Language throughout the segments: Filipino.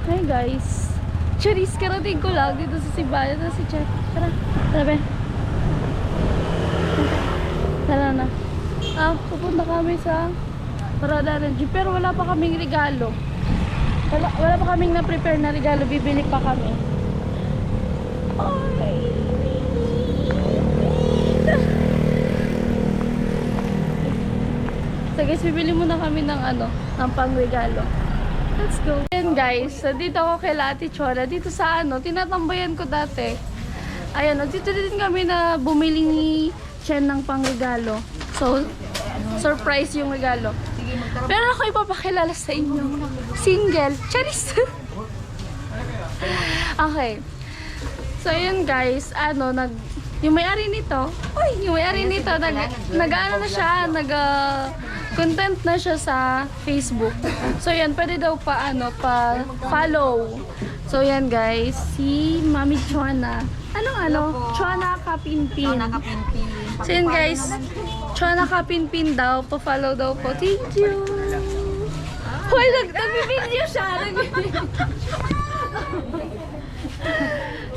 Hi guys. Charis, karating ko lang dito sa Sibayan na si Chet. Tara. Tara be. Tara na. Pupunta kami sa Parada ng Jeep. Pero wala pa kaming regalo. Wala pa kaming na-prepare na regalo. Bibili pa kami. Ay. So guys, bibili muna kami ng ng pang-regalo. Let's go. Ayan guys, so dito ako kay Ate Chona. Dito sa tinatambayan ko dati. Ayan, dito din kami na bumili ni Chen ng pang-regalo. So, surprise yung regalo. Pero ako ipapakilala sa inyo. Single. Charis! Okay. So, yun guys, yung may-ari nito, nag-ano na siya, content na siya sa Facebook. So yan, pwede daw pa follow. So yan guys, si Mami Chona. Chona Kapinpin. So yan guys, Chona Kapinpin daw, pa-follow daw po. Thank you. Hoy, nag-video siya.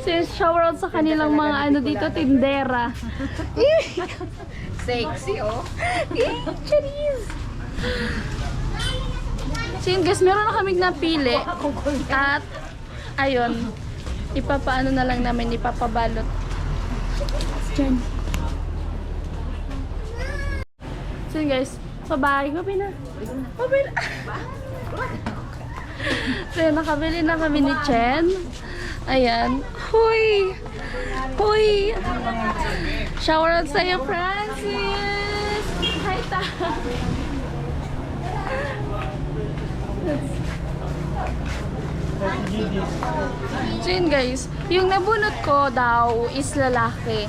So shower out sa kanilang mga dito, tindera. Sexy, oh. Charis! So yun guys, meron na kaming napili. At, ayun, ipapaano na lang namin, ipapabalot. Diyan. So yun guys, bye-bye. Gabi na. Gabi na. So yun, nakabili na kami ni Chen. Ayan. Huy! Huy! Shower out sa'yo, Francis! Hi, ta! So yun guys, yung nabunot ko daw is lalaki.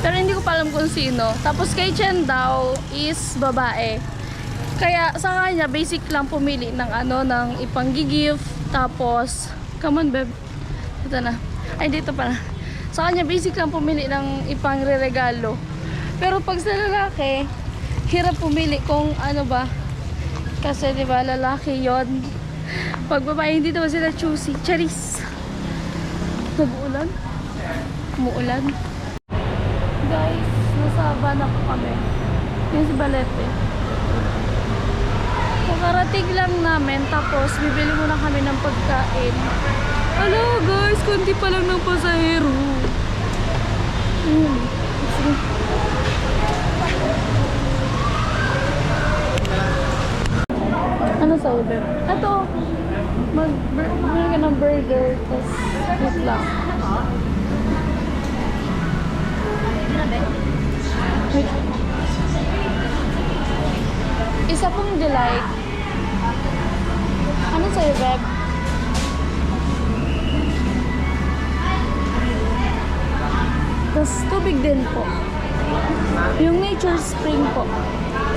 Pero hindi ko pa alam kung sino. Tapos kay Chen daw is babae. Kaya sa kanya, basic lang pumili ng ng ipang-gift. Tapos, come on, babe. Ito na. Ay, dito pala. Sa kanya, basic lang pumili ng ipang-re-regalo. Pero pag sa lalaki, hirap pumili kung ba. Kasi, di ba, lalaki yon. Pag babae, hindi naman sila choosy. Charis! Nag-uulan? Umuulan? Guys, nasa Habana po kami. Yan si Balete. Kakarating lang namin, tapos bibili muna kami ng pagkain. Hello guys, kunti pa lang ng pasahero. Ano sa Uber? Ito, mag-bili ka ng burger, tapos wait lang. Wait. Isa pong delight. Ano sa'yo, Beb? Tapos tubig din po. Yung Nature Spring po.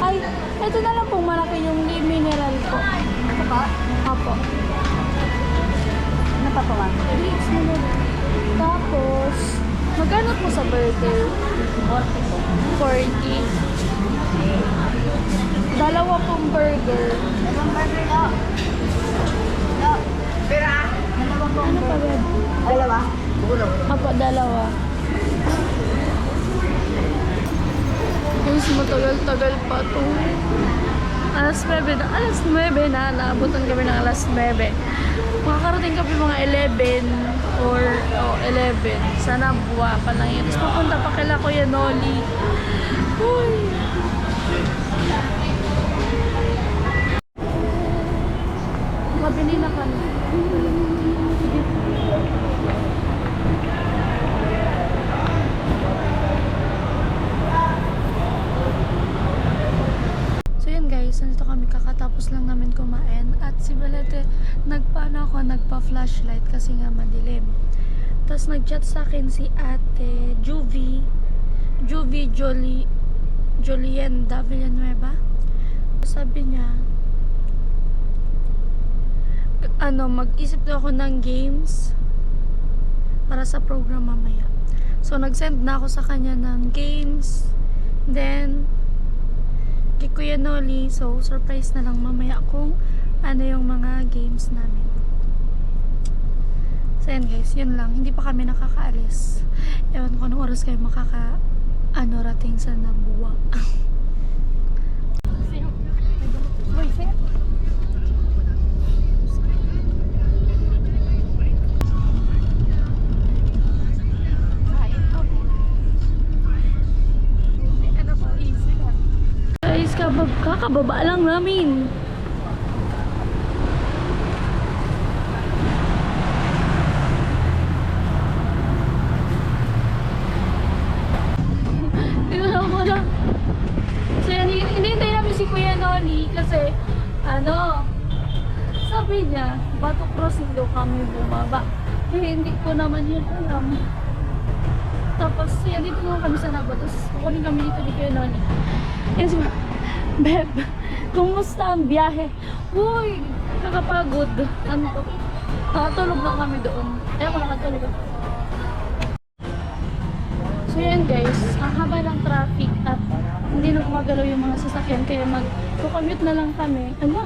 Ay, ito na lang pong malaki yung mineral po. Ito pa? Apo. Ano pa pa? Tapos, magkano po sa burger? 40 po. 40. Dalawa pong burger. Dalawang burger na. No. Pera? Dalawang Ano pa, Beb? Dalawa? Apo, dalawa. Guys, matagal-tagal pa to. Alas 9 na. Naabutan kami ng alas 9. Makakarating kami mga 11 or 11. Sana buwa pa lang yun. Tapos papunta pa kila Kuya Noli. Uy! Makabili na kami. Sige. Nandito kami, kakatapos lang namin kumain at si Balete nagpa-flashlight kasi nga madilim. Tapos nag-chat sa akin si Ate Juvie Jolienda Villanueva. Sabi niya mag-isip daw ako ng games para sa program mamaya. So nag-send na ako sa kanya ng games, then kay Kuya Noli. So, surprise na lang mamaya kung ano yung mga games namin. yan guys, yun lang. Hindi pa kami nakakaalis. Ewan ko anong oras kayo rating sa Nabua. Guys, kakababa lang namin. Tingnan mo lang. So yan, hinihintay namin si Kuya Noli kasi sabi niya, Bato Crossing daw kami bumaba. Hindi ko naman yun alam. Tapos yan, dito naman kami sa Nabua. Tapos kukunin kami dito ni Kuya Noli. Yes, Beb, kumusta ang biyahe? Uy, nakapagod. Antok. Nakatulog lang kami doon. Ayaw ko nakatulog ako. So yan guys, ang haba ng traffic at hindi na gumagalaw yung mga sasakyan kaya mag-commute na lang kami. Ano?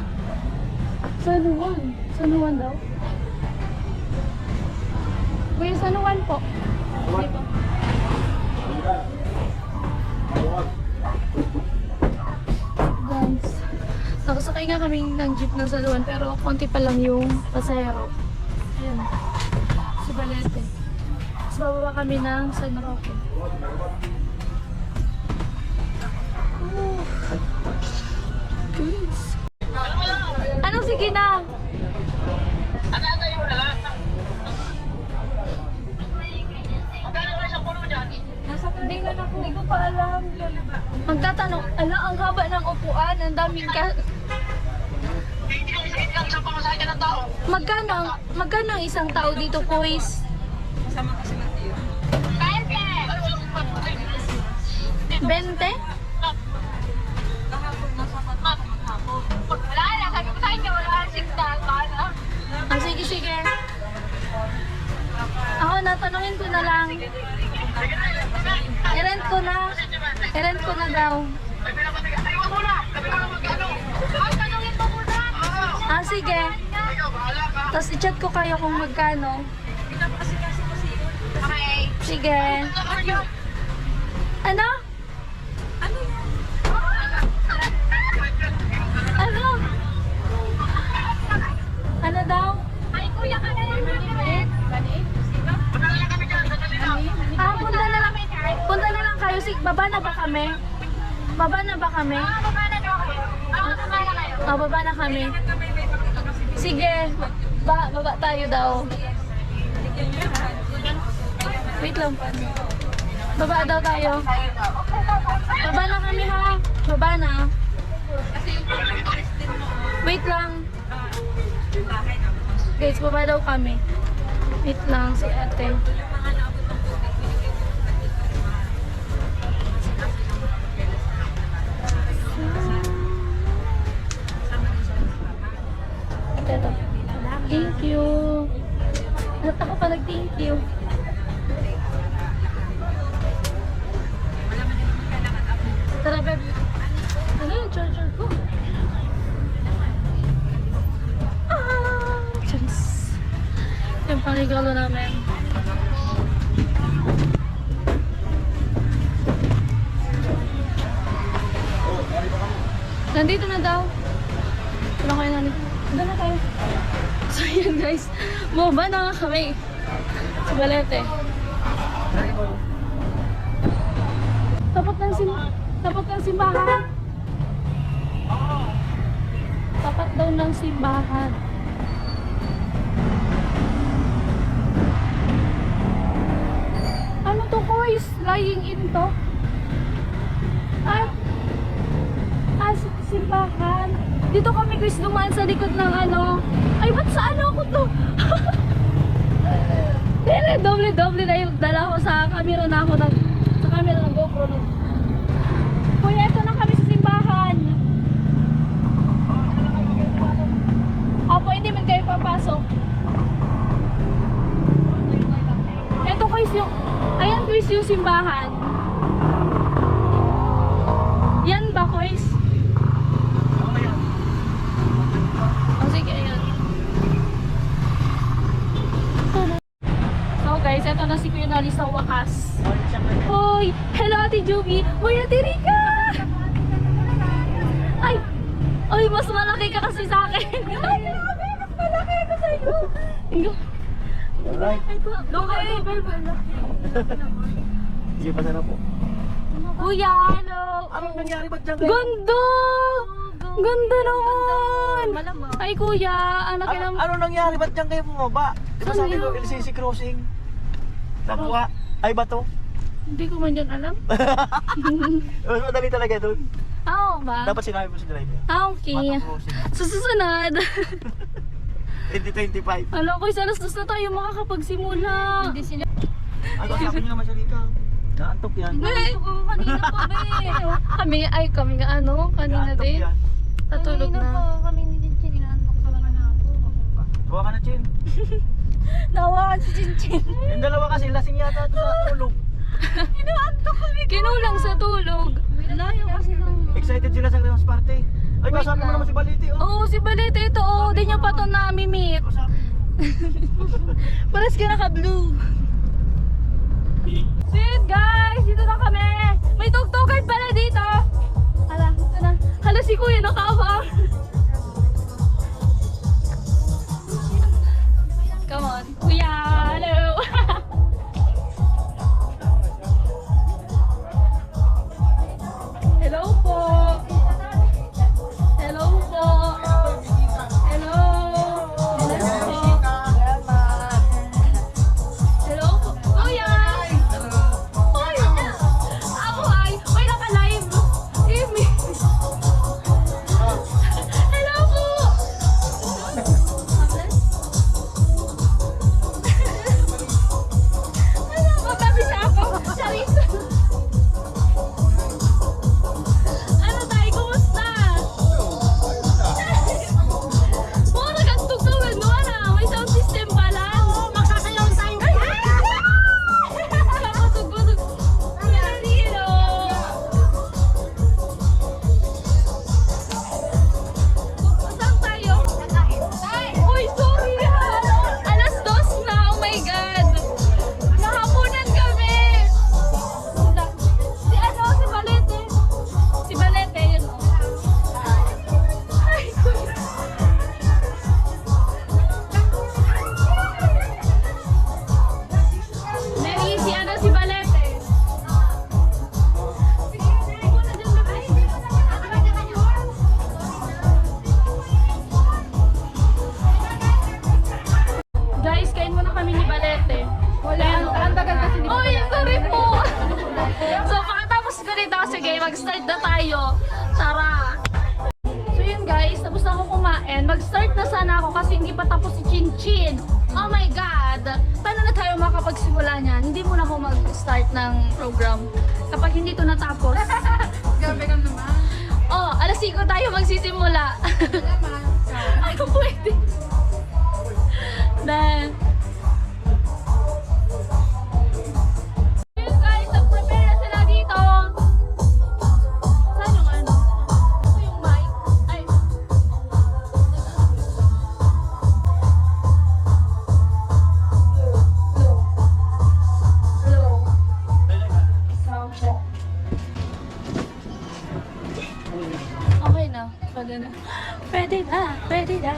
San Juan. San Juan daw? Kuya, San Juan po. Hindi po. Guys, nakasakay nga kami ng jeep ng San Juan pero konti pa lang yung pasahero. Ayan. Si Balete. Tapos bababa kami ng San Roque. Oh. Guys. Ano sige na? Hindi nga na hindi ko pa alam. Magtatanong, ang haba ng upuan, ang daming Magkano ang isang tao dito, boys? Kasama kasi ng tiyo. 20? Kahapon nasa maghapon. Wala na, sabi ko sa inyo, wala na signal, paano? Sige. Ako, natanungin ko na lang. I-rent ko na daw. Tanungin mo muna. Sige. Tapos i-chat ko kayo kung magkano. Okay. Sige. Ano? Ano? Ano daw? Ay, kuya ka na lang. Punta na lang kayo. Baba na ba kami? Baba na daw kayo. Baba na kayo. Baba na kami. Sige. Baba tayo daw. Wait lang pa. Baba daw tayo. Baba na kami ha. Baba na. Wait lang. Guys, baba daw kami. Wait lang si ate. Ito. Thank you. At ako pa nag-thank you. Tara, Beb. Ano yung charger ko? Charis. Yung pangregalo namin. Nandito na daw. Wala kayo nandito. Doon na tayo. So yan guys. Bumaba na nga kami. Sa Balete. Tapat ng simbahan. Tapat daw ng simbahan. Ano to, boys? Lying in to? Simbahan. Dito kami guys dumaan sa likod ng ano. Ay, ba't sa ano ko to? Doble na yung dala ko sa camera na ako sa camera ng GoPro. Kuya, ito na kami sa simbahan. Opo, hindi man kayo papasok. Ito guys yung, ayan guys yung simbahan. Yan ba guys? Oh, sige, ayan. eto na si Kuya Noli sa wakas. Hoy! Hello, Ate Juby! Hoy, Ate Rika! Ay! Ay, mas malaki ka kasi sa akin! Ay, grabe! Mas malaki ako sa'yo! Alright. Okay, Sige, pasa na po. Kuya, hello! Anong nangyari ba't dyan kayo? Ganda! Ganda naman! Ay, Kuya, anak ka naman. Anong nangyari ba't dyan kayo bumaba? Diba Ano sabi ko, yun? LCC crossing? Nakuha. Ay ba to? Hindi ko man yan alam. Mas madali talaga doon. Oo ba? Dapat sinabi mo sa driver. Okay. Mata crossing. Sa susunod. 2025. Alam ko, sa alas-dos na tayo makakapagsimula. Hindi sila. Ay, kausapin nyo naman siya dito. Naantok yan. Nandito ko kanina pa, be. Kami nga ano, kanina Naantok din. yan. Natulog na. Kami ni Chinchin, inaantok talaga na ako. Kuha ka na, Chin. Nawakan si Chinchin. Yung dalawa kasi, lasing yata ito sa tulog. Kinulang sa tulog. Layo kasi nung... Excited sila sa Christmas party. Ay, kausapin mo naman si Baliti, oh. Oo, si Balete ito. Oo, di niya pa ito nami-meet. Kausapin. Paras ka naka-blue. So yun guys, dito na kami. May tugtugan pala dito. Hala, ito na. Hala si Kuya nakaabang. Come on. Kuya, hello. Hello po. Hello po. Hello. Hello po. Kuya. Hoy. Ako ay. Hoy, naka-live. Amy. Hello po. Magkabi siya ako. Charis. Ano tayo? Kumusta? Mura kang tugtugan mo na. May sound system pala. Oo, magsasayaw tayo. Busog-busog. Hello. Saan tayo? Uy, sorry ha. Alas 2 na. Oh my God. Nahapunan kami. Si ano? Si Balete. Si Balete. Yun. Ay, kuya. Mary, si ano? Si Balete. Guys, kain muna kami ni Balete. Wala. Ang tagal kasi ni Balete. Oy, sorry po. So, pagkatapos ko dito, sige, mag-start na tayo. Tara. So yun guys, tapos na ako kumain. Mag-start na sana ako kasi hindi pa tapos si Chinchin. Oh my God! Paano na tayo makapagsimula niyan? Hindi muna ako mag-start ng program kapag hindi to natapos. Grabe ka naman. Oh, alas 5 tayo magsisimula. Ay, kung pwede. Then, yun guys, nag-prepare na sila dito. Saan yung ano? Ito yung mic. Ay. Hello. Sound check. Okay na. Pwede na. Pwede na. Pwede na.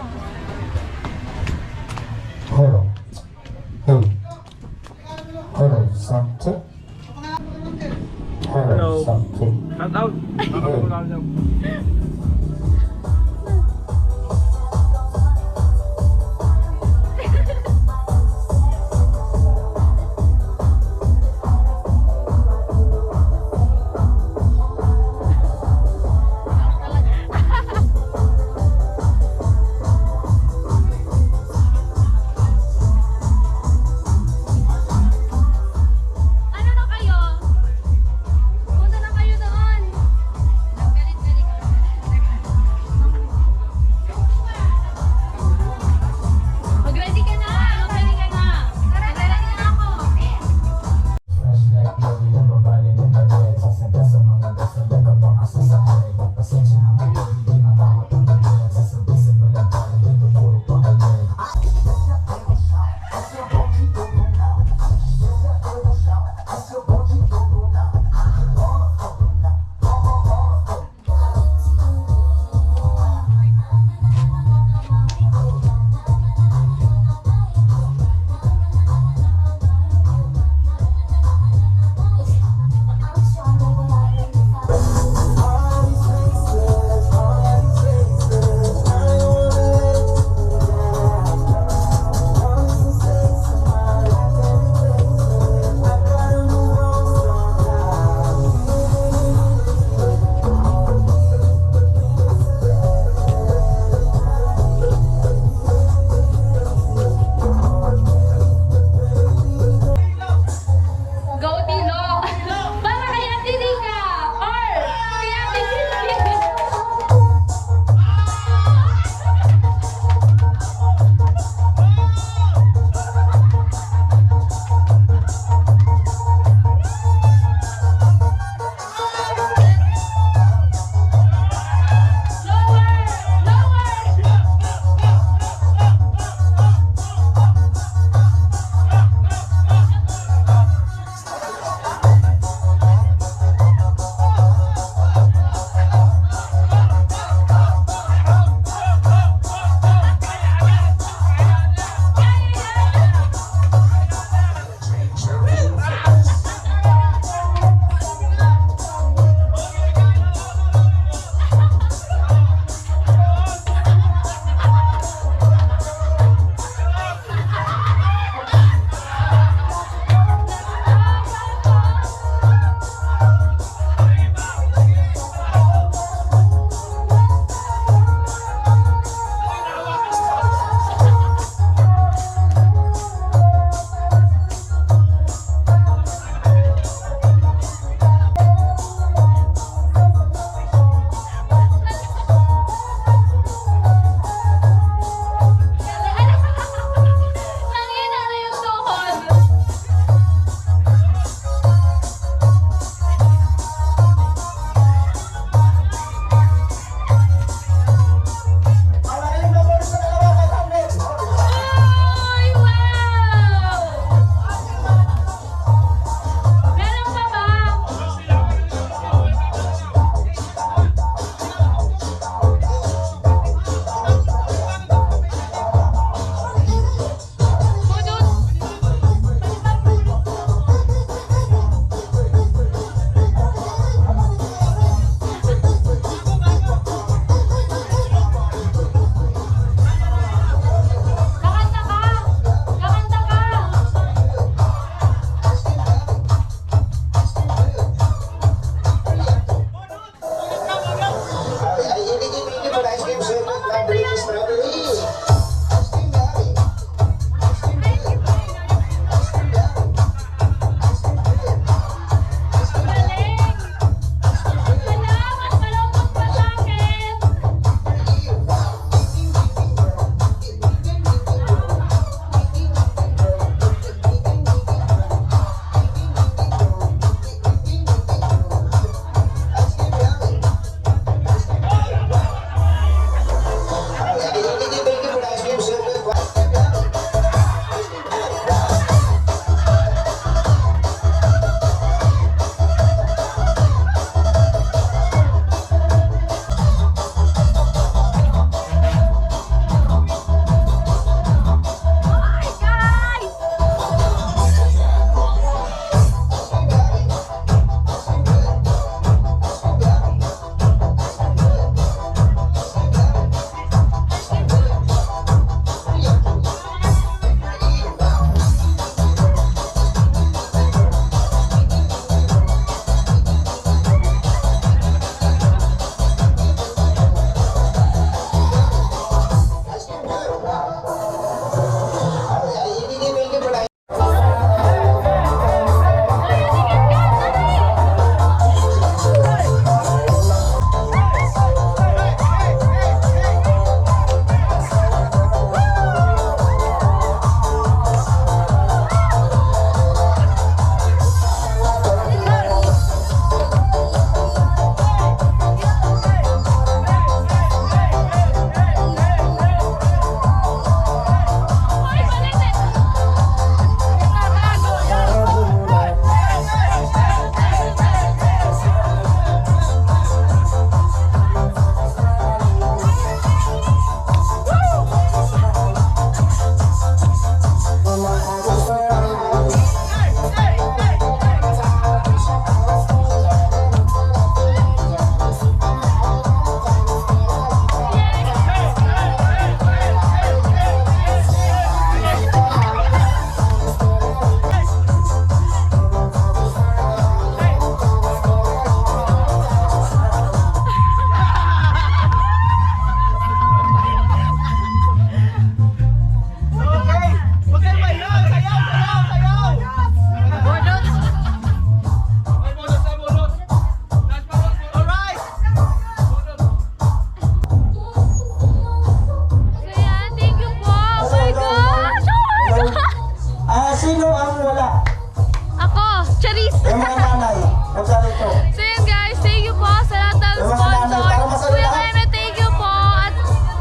Kung saan ito. So yun guys, thank you po sa lahat ng Yung mga nanay, para sponsor. masaya Kuya lahat. Rene, thank you po. At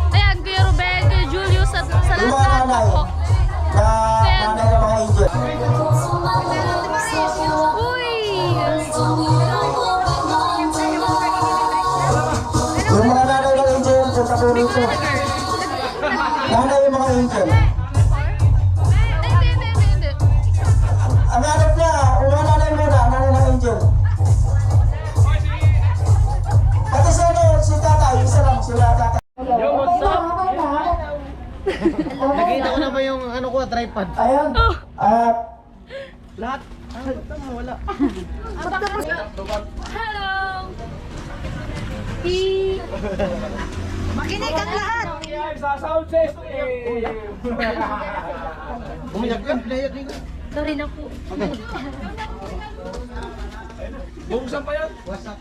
ayan, Kuya Ruben, Kuya Julius, at sa Yung mga lahat nanay, po. na nanay ng mga angel. Uy! Yung mga nanay ng angel, punta po rito. Nanay yung mga angel. Hindi. Ang hanap niya, una nanay muna, nanay ng angel. Pati sa ano, si tatay, isa lang, sila tatay. Nakita ko na ba yung ano ko, tripod? Ayan. At Lahat. Ah, tama, wala. Hello! Makinig ang lahat. Umiyak ka, pinayak niyo. Sorry na po. Buksan pa yan. WhatsApp.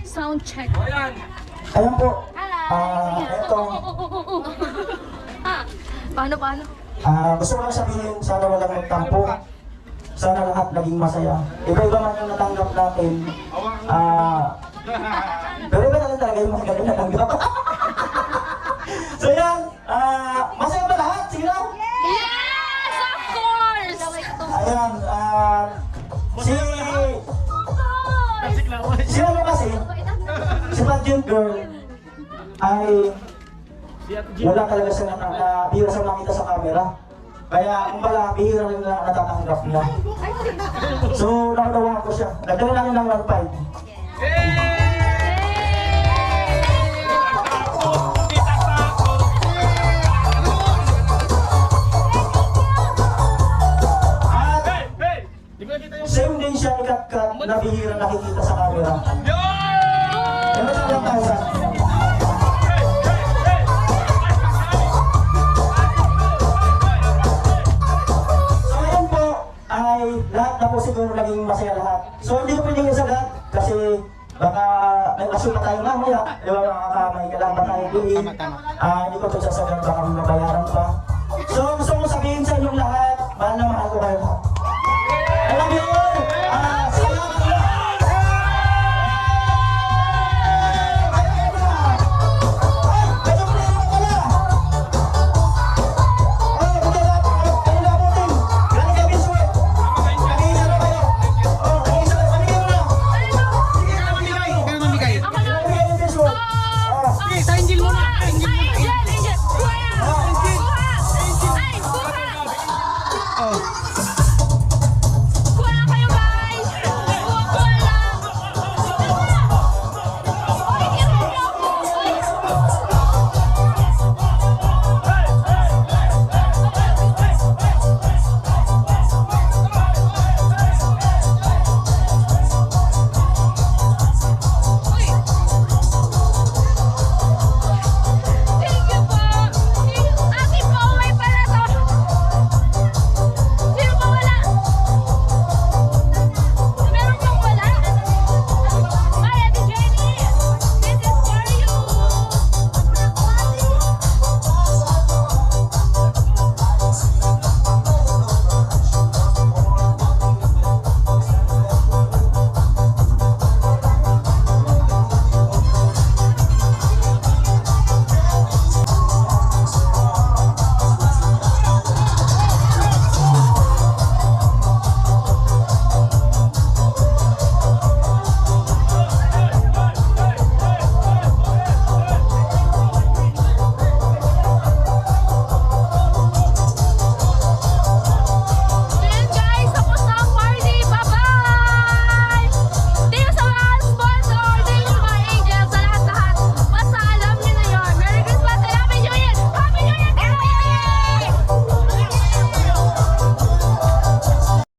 Sound check. ayan po. Ito. Paano? Gusto ko lang sabihin, sana walang magtampo. Sana lahat naging masaya. Iba-iba man yung natanggap natin. Pero iba natin talaga yung mga ganun natanggap. So yan, masaya ba lahat? Sige lang. Yes! Of course! Ayan, si ano kasi, si Pageant Girl ay wala talaga siya bihira siya makita sa camera. Kaya kumbaga bihira rin na natatanggap niya. So naunawa ko siya. Nagdala namin ng 1.5. Same din siya ni Katkat na bihira nakikita sa camera. Ano sa 1,000? So yun po ay lahat na po siguro naging masaya lahat. So hindi ko pwedeng isagat kasi baka may asuma tayo mamaya. Di ba may kailangan tayo bili. Hindi ko ito sasagat baka may mabayaran pa. So gusto kong sabihin sa inyong lahat, mahal na mahal ko kayo.